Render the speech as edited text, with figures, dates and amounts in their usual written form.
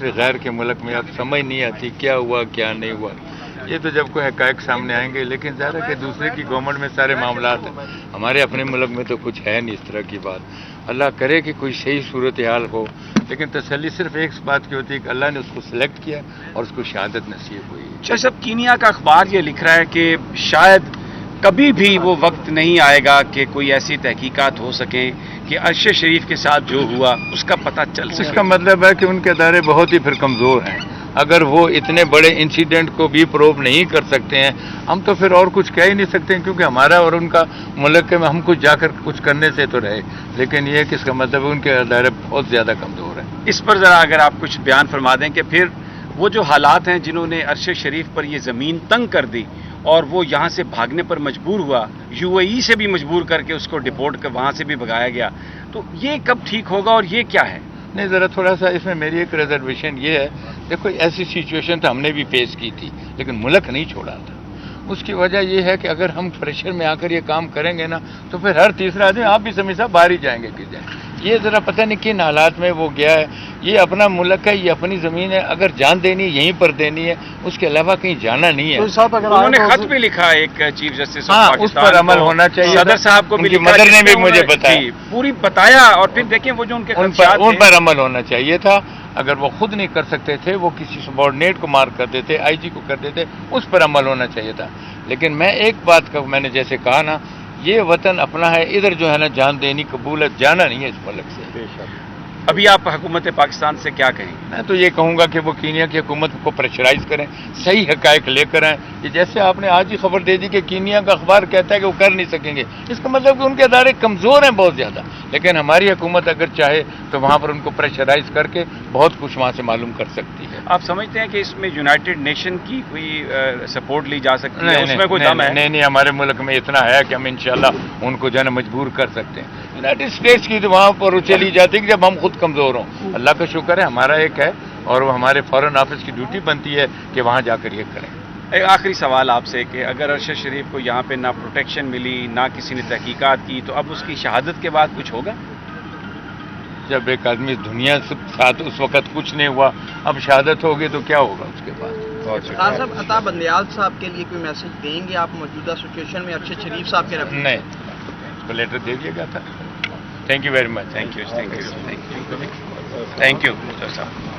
دوسرے غیر کے ملک میں اب سمجھ نہیں آتی کیا ہوا کیا نہیں ہوا. یہ تو جب کوئی حقائق سامنے آئیں گے، لیکن ظاہر ہے کہ دوسرے کی گورنمنٹ میں سارے معاملات ہیں. ہمارے اپنے ملک میں تو کچھ ہے نہیں اس طرح کی بات. اللہ کرے کہ کوئی صحیح صورتحال ہو، لیکن تسلی صرف ایک بات کی ہوتی ہے کہ اللہ نے اس کو سلیکٹ کیا اور اس کو شہادت نصیب ہوئی. شاہ صاحب، کینیا کا اخبار یہ لکھ رہا ہے کہ شاید کبھی بھی وہ وقت نہیں آئے گا کہ کوئی ایسی تحقیقات ہو سکیں کہ عرش شریف کے ساتھ جو ہوا اس کا پتہ چل سکے. اس کا مطلب ہے کہ ان کے ادارے بہت ہی پھر کمزور ہیں. اگر وہ اتنے بڑے انسیڈنٹ کو بھی پروو نہیں کر سکتے ہیں، ہم تو پھر اور کچھ کہہ ہی نہیں سکتے ہیں، کیونکہ ہمارا اور ان کا ملک میں ہم کچھ جا کر کچھ کرنے سے تو رہے، لیکن یہ کہ اس کا مطلب ان کے ادارے بہت زیادہ کمزور ہیں. اس پر ذرا اگر آپ کچھ بیان فرما دیں کہ پھر وہ جو حالات ہیں جنہوں نے عرش شریف پر یہ زمین تنگ کر دی اور وہ یہاں سے بھاگنے پر مجبور ہوا، یو اے ای سے بھی مجبور کر کے اس کو ڈپورٹ کر وہاں سے بھی بھگایا گیا، تو یہ کب ٹھیک ہوگا اور یہ کیا ہے؟ نہیں، ذرا تھوڑا سا اس میں میری ایک ریزرویشن یہ ہے. دیکھو، ایسی سچویشن تو ہم نے بھی فیس کی تھی، لیکن ملک نہیں چھوڑا تھا. اس کی وجہ یہ ہے کہ اگر ہم پریشر میں آ کر یہ کام کریں گے نا تو پھر ہر تیسرا آدمی آپ بھی سمجھ صاحب باہر ہی جائیں گے کس جائیں. یہ ذرا پتہ نہیں کن حالات میں وہ گیا ہے. یہ اپنا ملک ہے، یہ اپنی زمین ہے، اگر جان دینی یہیں پر دینی ہے، اس کے علاوہ کہیں جانا نہیں ہے. انہوں نے خط بھی لکھا ایک چیف جسٹس ہاں، اس پر عمل ہونا چاہیے. صدر صاحب کو بھی لکھا، مدر نے بھی مجھے بتایا، پوری بتایا، اور پھر دیکھیں وہ جو ان کے ان پر عمل ہونا چاہیے تھا. اگر وہ خود نہیں کر سکتے تھے، وہ کسی سبارڈینیٹ کو مارک کر دیتے، آئی جی کو کر دیتے، اس پر عمل ہونا چاہیے تھا. لیکن میں ایک بات کا میں نے جیسے کہا نا، یہ وطن اپنا ہے، ادھر جو ہے نا جان دینی قبول ہے، جانا نہیں ہے اس ملک سے. ابھی آپ حکومت پاکستان سے کیا کہیں؟ میں تو یہ کہوں گا کہ وہ کینیا کی حکومت کو پریشرائز کریں، صحیح حقائق لے کر آئیں. یہ جیسے آپ نے آج ہی خبر دے دی کہ کینیا کا اخبار کہتا ہے کہ وہ کر نہیں سکیں گے، اس کا مطلب کہ ان کے ادارے کمزور ہیں بہت زیادہ. لیکن ہماری حکومت اگر چاہے تو وہاں پر ان کو پریشرائز کر کے بہت کچھ وہاں سے معلوم کر سکتی ہے. آپ سمجھتے ہیں کہ اس میں یونائٹڈ نیشن کی کوئی سپورٹ لی جا سکتی ہے؟ اس میں کوئی دم ہے؟ نہیں، ہمارے ملک میں اتنا ہے کہ ہم انشاءاللہ ان کو جو ہے نا مجبور کر سکتے ہیں. یونائٹڈ اسٹیٹس کی تو وہاں پر چلی جاتی ہے جب ہم خود کمزور ہوں. اللہ کا شکر ہے ہمارا ایک ہے، اور وہ ہمارے فارن آفس کی ڈیوٹی بنتی ہے کہ وہاں جا کر یہ کریں. ایک آخری سوال آپ سے کہ اگر عرش شریف کو یہاں پہ نہ پروٹیکشن ملی، نہ کسی نے تحقیقات کی، تو اب اس کی شہادت کے بعد کچھ ہوگا؟ جب ایک آدمی دنیا سے ساتھ اس وقت کچھ نہیں ہوا، اب شہادت ہوگی تو کیا ہوگا اس کے بعد؟ خان صاحب، عطا بندیال صاحب کے لیے کوئی میسج دیں گے آپ موجودہ سچویشن میں عرش شریف صاحب کے رفیق؟ نہیں، اس کو لیٹر دے دیا گیا تھا. Thank you very much. Thank you صاحب.